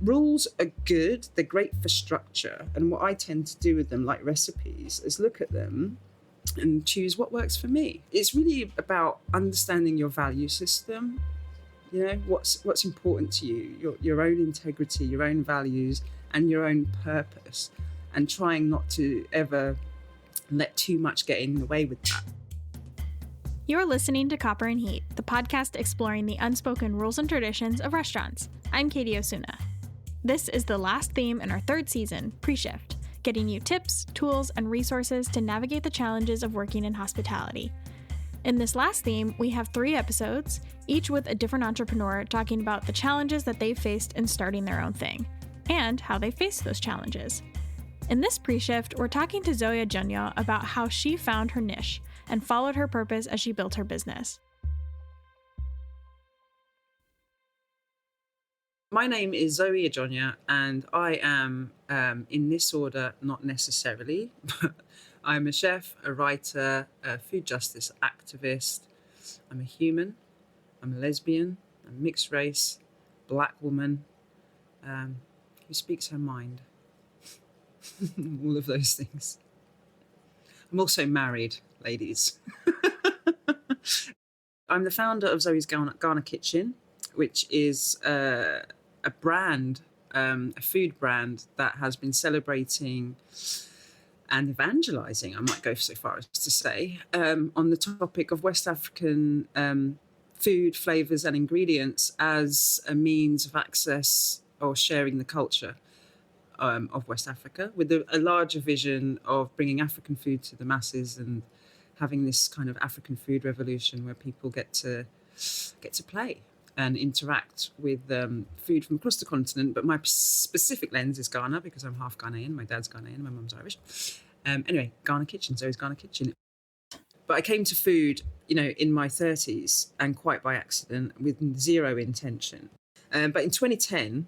Rules are good. They're great for structure. And what I tend to do with them, like recipes, is look at them and choose what works for me. It's really about understanding your value system. You know, what's important to you, your own integrity, your own values, and your own purpose, and trying not to ever let too much get in the way with that. You're listening to Copper and Heat, the podcast exploring the unspoken rules and traditions of restaurants. I'm Katie Osuna. This is the last theme in our third season, Pre-Shift, getting you tips, tools, and resources to navigate the challenges of working in hospitality. In this last theme, we have 3 episodes, each with a different entrepreneur talking about the challenges that they've faced in starting their own thing, and how they faced those challenges. In this pre-shift, we're talking to Zoe Adjonyoh about how she found her niche and followed her purpose as she built her business. My name is Zoe Adjonyoh, and I am, in this order, not necessarily, but I'm a chef, a writer, a food justice activist. I'm a human. I'm a lesbian. I'm a mixed race, black woman, who speaks her mind. All of those things. I'm also married, ladies. I'm the founder of Zoe's Ghana Kitchen, which is a brand, a food brand that has been celebrating and evangelizing, I might go so far as to say, on the topic of West African food, flavors, and ingredients as a means of access or sharing the culture of West Africa, with a larger vision of bringing African food to the masses and having this kind of African food revolution where people get to play and interact with food from across the continent. But my specific lens is Ghana, because I'm half Ghanaian. My dad's Ghanaian, my mum's Irish. Anyway, Ghana Kitchen, Zoe's Ghana Kitchen. But I came to food, in my 30s, and quite by accident, with zero intention. But in 2010,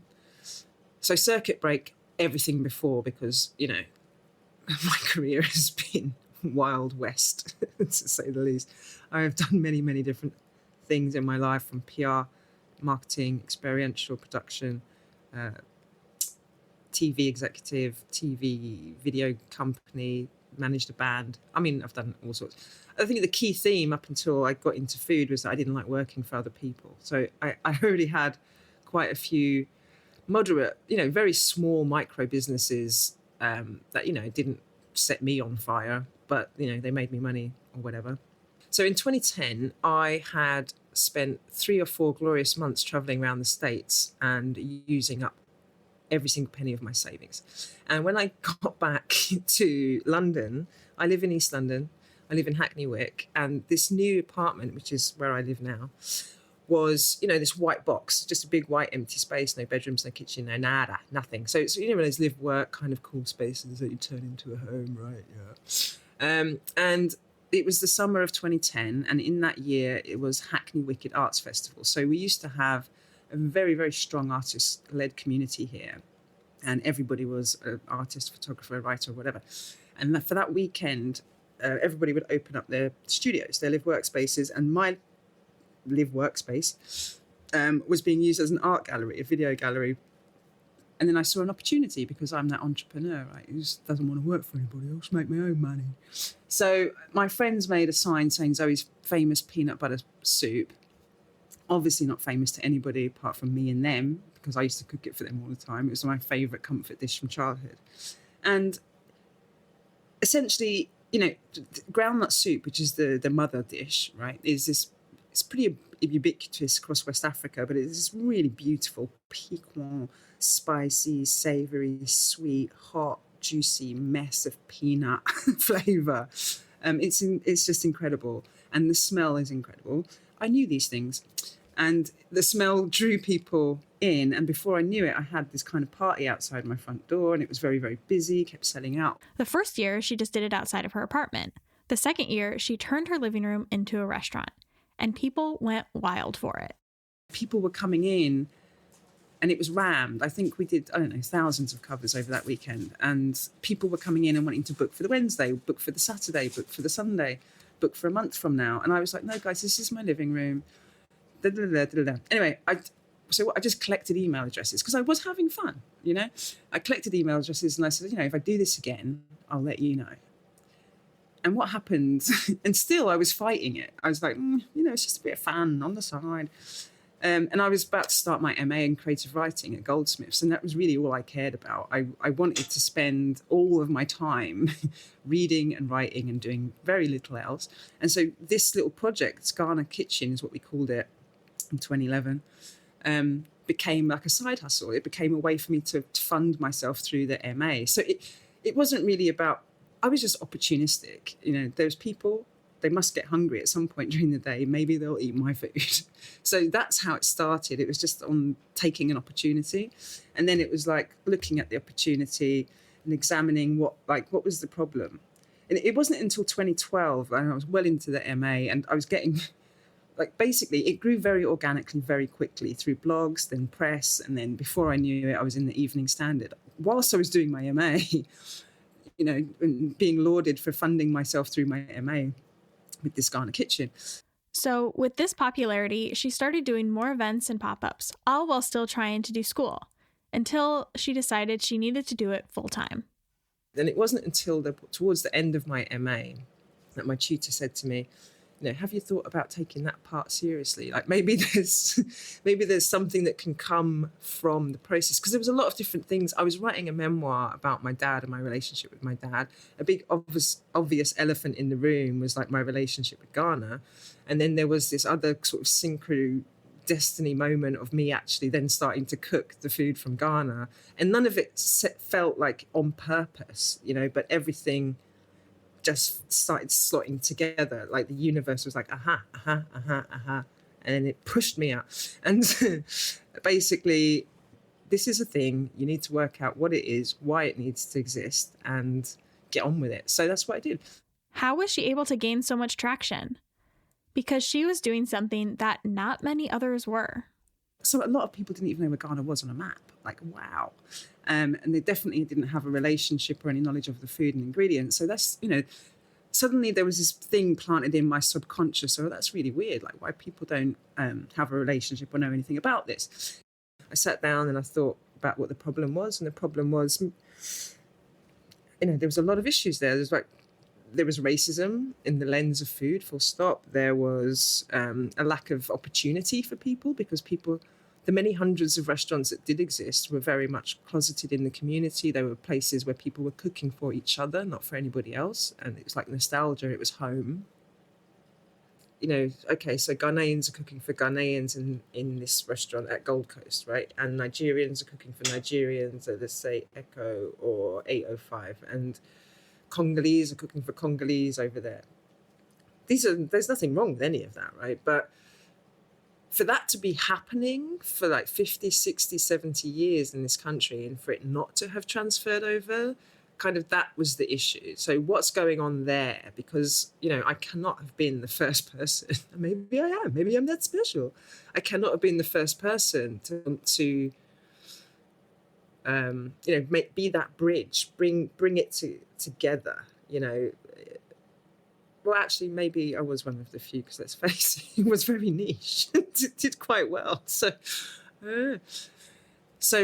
so circuit break everything before, because, my career has been Wild West, to say the least. I have done many, many different things in my life, from PR, marketing, experiential production, TV executive, TV video company, managed a band. I mean, I've done all sorts. I think the key theme up until I got into food was that I didn't like working for other people. So I already had quite a few moderate, very small micro businesses that, didn't set me on fire, but, they made me money or whatever. So in 2010, I had spent 3 or 4 glorious months traveling around the States and using up every single penny of my savings. And when I got back to London, I live in East London, I live in Hackney Wick, and this new apartment, which is where I live now, was, this white box, just a big white empty space, no bedrooms, no kitchen, no nada, nothing. So it's, those live work kind of cool spaces that you turn into a home, right? Yeah. And it was the summer of 2010, and in that year, it was Hackney Wicked Arts Festival. So we used to have a very, very strong artist-led community here, and everybody was an artist, photographer, writer, whatever. And for that weekend, everybody would open up their studios, their live workspaces, and my live workspace was being used as an art gallery, a video gallery. And then I saw an opportunity, because I'm that entrepreneur, right, who just doesn't want to work for anybody else, make my own money. So my friends made a sign saying Zoe's famous peanut butter soup, obviously not famous to anybody apart from me and them, because I used to cook it for them all the time. It was my favourite comfort dish from childhood. And essentially, groundnut soup, which is the mother dish, right, is this, it's pretty ubiquitous across West Africa, but it's this really beautiful, piquant, spicy, savoury, sweet, hot, juicy mess of peanut flavour. It's just incredible. And the smell is incredible. I knew these things. And the smell drew people in. And before I knew it, I had this kind of party outside my front door, and it was very, very busy, kept selling out. The first year, she just did it outside of her apartment. The second year, she turned her living room into a restaurant, and people went wild for it. People were coming in, and it was rammed. I think we did, thousands of covers over that weekend. And people were coming in and wanting to book for the Wednesday, book for the Saturday, book for the Sunday, book for a month from now. And I was like, no, guys, this is my living room. Anyway, So I just collected email addresses because I was having fun, I collected email addresses and I said, if I do this again, I'll let you know. And what happened, and still I was fighting it. I was like, it's just a bit of fun on the side. And I was about to start my MA in creative writing at Goldsmiths, and that was really all I cared about. I wanted to spend all of my time reading and writing and doing very little else. And so this little project, Ghana Kitchen is what we called it in 2011, became like a side hustle. It became a way for me to fund myself through the MA. So it wasn't really about, I was just opportunistic. There's people, they must get hungry at some point during the day. Maybe they'll eat my food. So that's how it started. It was just on taking an opportunity. And then it was like looking at the opportunity and examining what was the problem. And it wasn't until 2012, and I was well into the MA, and I was getting, basically it grew very organically, very quickly through blogs, then press. And then before I knew it, I was in the Evening Standard whilst I was doing my MA, and being lauded for funding myself through my MA with this Ghana Kitchen. So with this popularity, she started doing more events and pop-ups, all while still trying to do school, until she decided she needed to do it full-time. Then it wasn't until towards the end of my MA that my tutor said to me, have you thought about taking that part seriously? Maybe there's something that can come from the process. Because there was a lot of different things. I was writing a memoir about my dad and my relationship with my dad. A big obvious elephant in the room was my relationship with Ghana. And then there was this other sort of synchro destiny moment of me actually then starting to cook the food from Ghana. And none of it felt like on purpose, but everything just started slotting together. The universe was like, and then it pushed me out. And basically, this is a thing. You need to work out what it is, why it needs to exist, and get on with it. So that's what I did. How was she able to gain so much traction? Because she was doing something that not many others were. So a lot of people didn't even know where Ghana was on a map. Wow. And they definitely didn't have a relationship or any knowledge of the food and ingredients. So that's, suddenly there was this thing planted in my subconscious. So that's really weird. Why people don't have a relationship or know anything about this. I sat down and I thought about what the problem was. And the problem was, there was a lot of issues there. There was racism in the lens of food, full stop. There was a lack of opportunity for people because the many hundreds of restaurants that did exist were very much closeted in the community. There were places where people were cooking for each other, not for anybody else. And it was like nostalgia, it was home. Okay, so Ghanaians are cooking for Ghanaians in this restaurant at Gold Coast, right? And Nigerians are cooking for Nigerians at, let's say, Echo or 805. And Congolese are cooking for Congolese over there. There's nothing wrong with any of that, right? But for that to be happening for 50, 60, 70 years in this country and for it not to have transferred over, that was the issue. So what's going on there? Because, I cannot have been the first person. Maybe I am. Maybe I'm that special. I cannot have been the first person to be that bridge, bring it together, Well, actually, maybe I was one of the few, because let's face it, it was very niche. It did quite well. So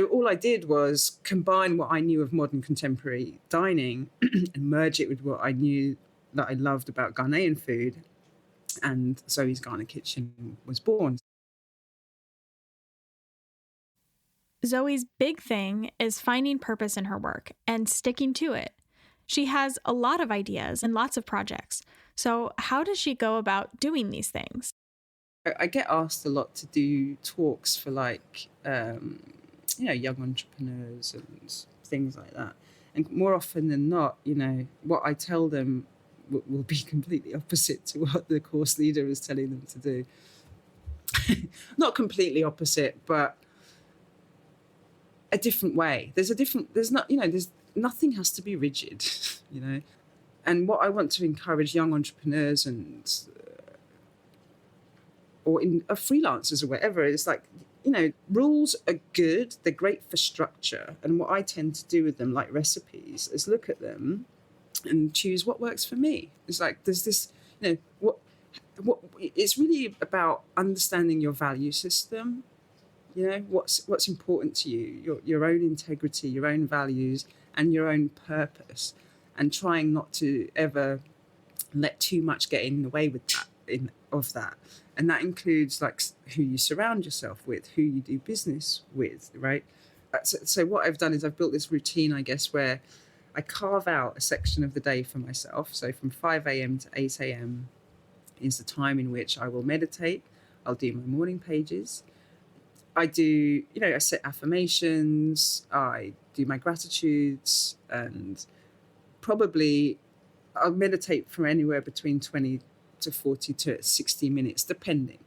all I did was combine what I knew of modern contemporary dining and merge it with what I knew that I loved about Ghanaian food. And Zoe's Ghana Kitchen was born. Zoe's big thing is finding purpose in her work and sticking to it. She has a lot of ideas and lots of projects. So how does she go about doing these things? I get asked a lot to do talks for young entrepreneurs and things like that. And more often than not, what I tell them will be completely opposite to what the course leader is telling them to do. Not completely opposite, but a different way. Nothing has to be rigid, And what I want to encourage young entrepreneurs or freelancers or whatever is rules are good. They're great for structure. And what I tend to do with them, like recipes, is look at them and choose what works for me. It's there's this, what it's really about understanding your value system You know, what's important to you, your own integrity, your own values, and your own purpose, and trying not to ever let too much get in the way with that. And that includes like who you surround yourself with, who you do business with, right? So what I've done is I've built this routine, I guess, where I carve out a section of the day for myself. So from 5 a.m. to 8 a.m. is the time in which I will meditate. I'll do my morning pages. I do, I set affirmations, I do my gratitudes, and probably I'll meditate from anywhere between 20 to 40 to 60 minutes, depending.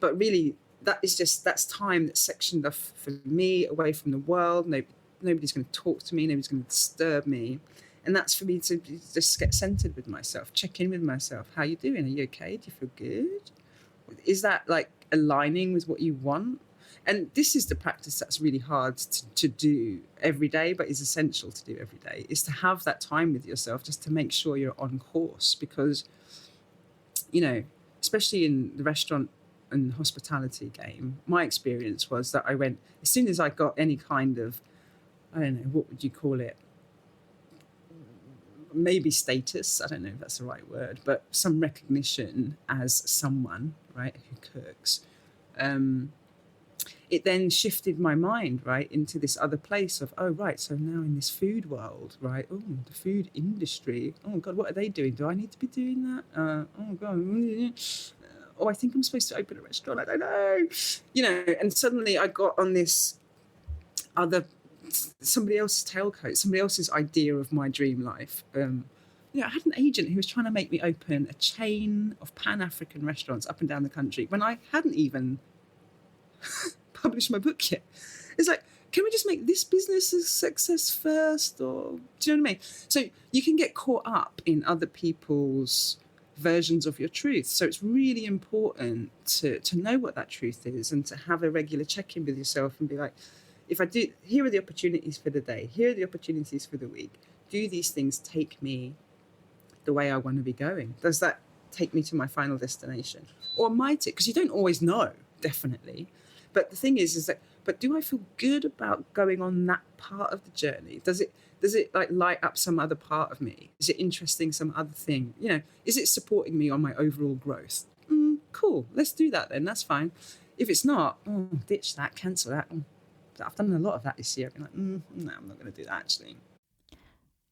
But really, that's time that's sectioned off for me, away from the world. Nobody's going to talk to me, nobody's going to disturb me. And that's for me to just get centered with myself, check in with myself. How are you doing? Are you okay? Do you feel good? Is that like aligning with what you want? And this is the practice that's really hard to do every day, but is essential to do every day, is to have that time with yourself just to make sure you're on course. Because, especially in the restaurant and hospitality game, my experience was that I went, as soon as I got any kind of, I don't know, what would you call it? Maybe status, I don't know if that's the right word, but some recognition as someone, right, who cooks. It then shifted my mind, right, into this other place of, oh, right, so now in this food world, right, oh, the food industry, oh, God, what are they doing? Do I need to be doing that? Oh, God, I think I'm supposed to open a restaurant, I don't know. And suddenly I got on this somebody else's tailcoat, somebody else's idea of my dream life. I had an agent who was trying to make me open a chain of Pan-African restaurants up and down the country when I hadn't even published my book yet. It's like, can we just make this business a success first? Or do you know what I mean? So you can get caught up in other people's versions of your truth. So it's really important to know what that truth is and to have a regular check-in with yourself and be like, here are the opportunities for the day. Here are the opportunities for the week. Do these things take me the way I want to be going? Does that take me to my final destination? Or might it? Because you don't always know, definitely. But the thing is that, but do I feel good about going on that part of the journey? Does it like light up some other part of me? Is it interesting, some other thing? Is it supporting me on my overall growth? Cool, let's do that then, that's fine. If it's not, ditch that, cancel that. I've done a lot of that this year. I've been like, no, I'm not going to do that actually.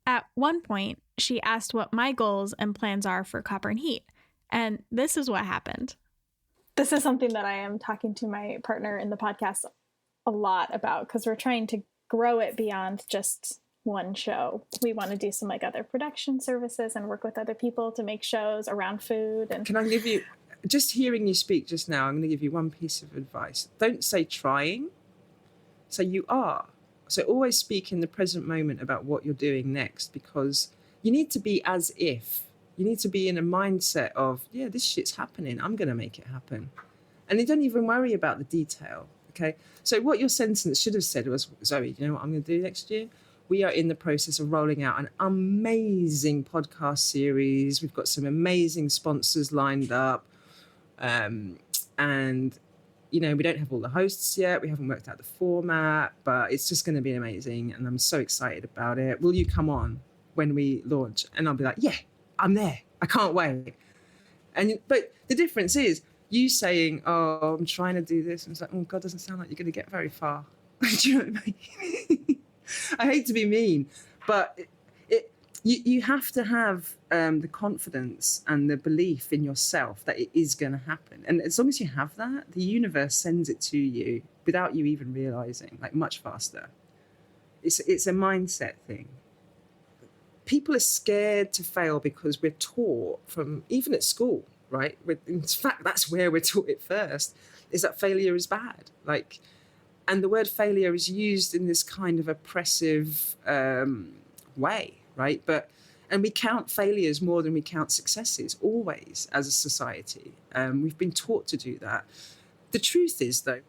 At one point, she asked what my goals and plans are for Copper and Heat. And this is what happened. This is something that I am talking to my partner in the podcast a lot about, because we're trying to grow it beyond just one show. We want to do some like other production services and work with other people to make shows around food. And can I give you, just hearing you speak just now, I'm going to give you one piece of advice. Don't say trying. So you are. So always speak in the present moment about what you're doing next, because you need to be as if. You need to be in a mindset of, yeah, this shit's happening. I'm going to make it happen. And you don't even worry about the detail, okay? So what your sentence should have said was, Zoe, you know what I'm going to do next year? We are in the process of rolling out an amazing podcast series. We've got some amazing sponsors lined up. And we don't have all the hosts yet. We haven't worked out the format, but it's just going to be amazing. And I'm so excited about it. Will you come on when we launch? And I'll be like, yeah, I'm there. I can't wait. But the difference is you saying, oh, I'm trying to do this. And it's like, oh, God, doesn't sound like you're going to get very far. Do you know what I mean? I hate to be mean, but you have to have the confidence and the belief in yourself that it is going to happen. And as long as you have that, the universe sends it to you without you even realizing, like much faster. It's a mindset thing. People are scared to fail because we're taught from, even at school, right? In fact, that's where we're taught it first, is that failure is bad. And the word failure is used in this kind of oppressive way, right? And we count failures more than we count successes, always, as a society. We've been taught to do that. The truth is, though,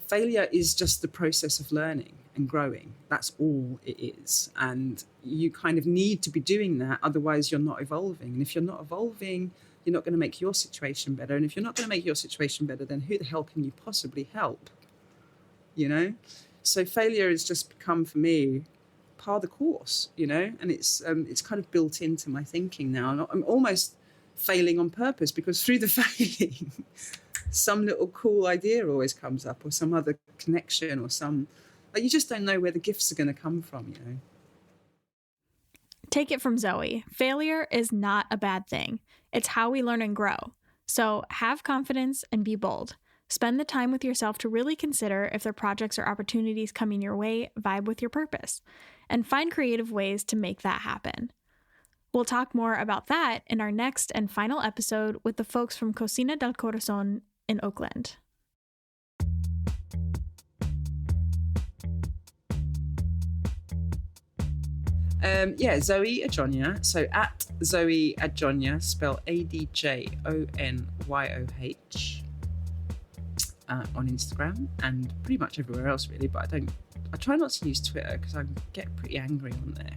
failure is just the process of learning and growing. That's all it is. And you kind of need to be doing that, otherwise you're not evolving. And if you're not evolving, you're not going to make your situation better. And if you're not going to make your situation better, then who the hell can you possibly help? You know? So failure has just become, for me, part of the course, you know, and it's kind of built into my thinking now. I'm almost failing on purpose, because through the failing, some little cool idea always comes up, or some other connection, or some, like, you just don't know where the gifts are going to come from, you know. Take it from Zoe. Failure is not a bad thing. It's how we learn and grow. So have confidence and be bold. Spend the time with yourself to really consider if there are projects or opportunities coming your way vibe with your purpose, and find creative ways to make that happen. We'll talk more about that in our next and final episode with the folks from Cocina del Corazon in Oakland. Zoe Adjonyoh. So at Zoe Adjonyoh, spell Adjonyoh, on Instagram and pretty much everywhere else, really. But I try not to use Twitter because I get pretty angry on there.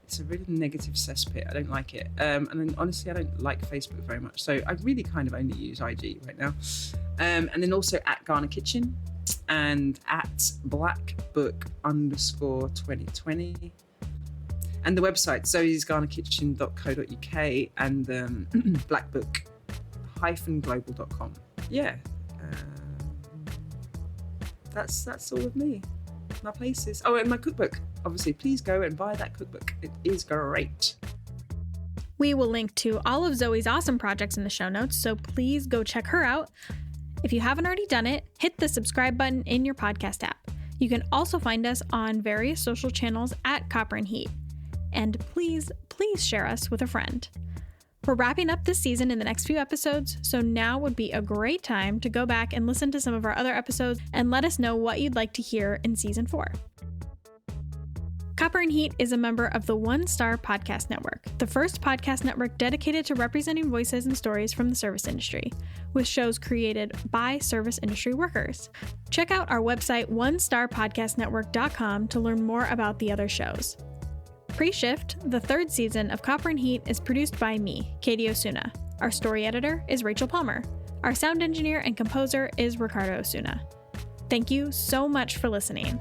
It's a really negative cesspit. I don't like it. And then honestly, I don't like Facebook very much. So I really kind of only use IG right now. And then also at Ghana Kitchen and at blackbook_2020. And the website, zoesghanakitchen.co.uk and blackbook-global.com. Yeah. That's all of me. My places. Oh, and my cookbook. Obviously, please go and buy that cookbook. It is great. We will link to all of Zoe's awesome projects in the show notes, so please go check her out. If you haven't already done it, hit the subscribe button in your podcast app. You can also find us on various social channels at Copper and Heat. And please share us with a friend. We're wrapping up this season in the next few episodes, so now would be a great time to go back and listen to some of our other episodes and let us know what you'd like to hear in season 4. Copper and Heat is a member of the One Star Podcast Network, the first podcast network dedicated to representing voices and stories from the service industry, with shows created by service industry workers. Check out our website, onestarpodcastnetwork.com, to learn more about the other shows. Pre-Shift, the 3rd season of Copper and Heat, is produced by me, Katie Osuna. Our story editor is Rachel Palmer. Our sound engineer and composer is Ricardo Osuna. Thank you so much for listening.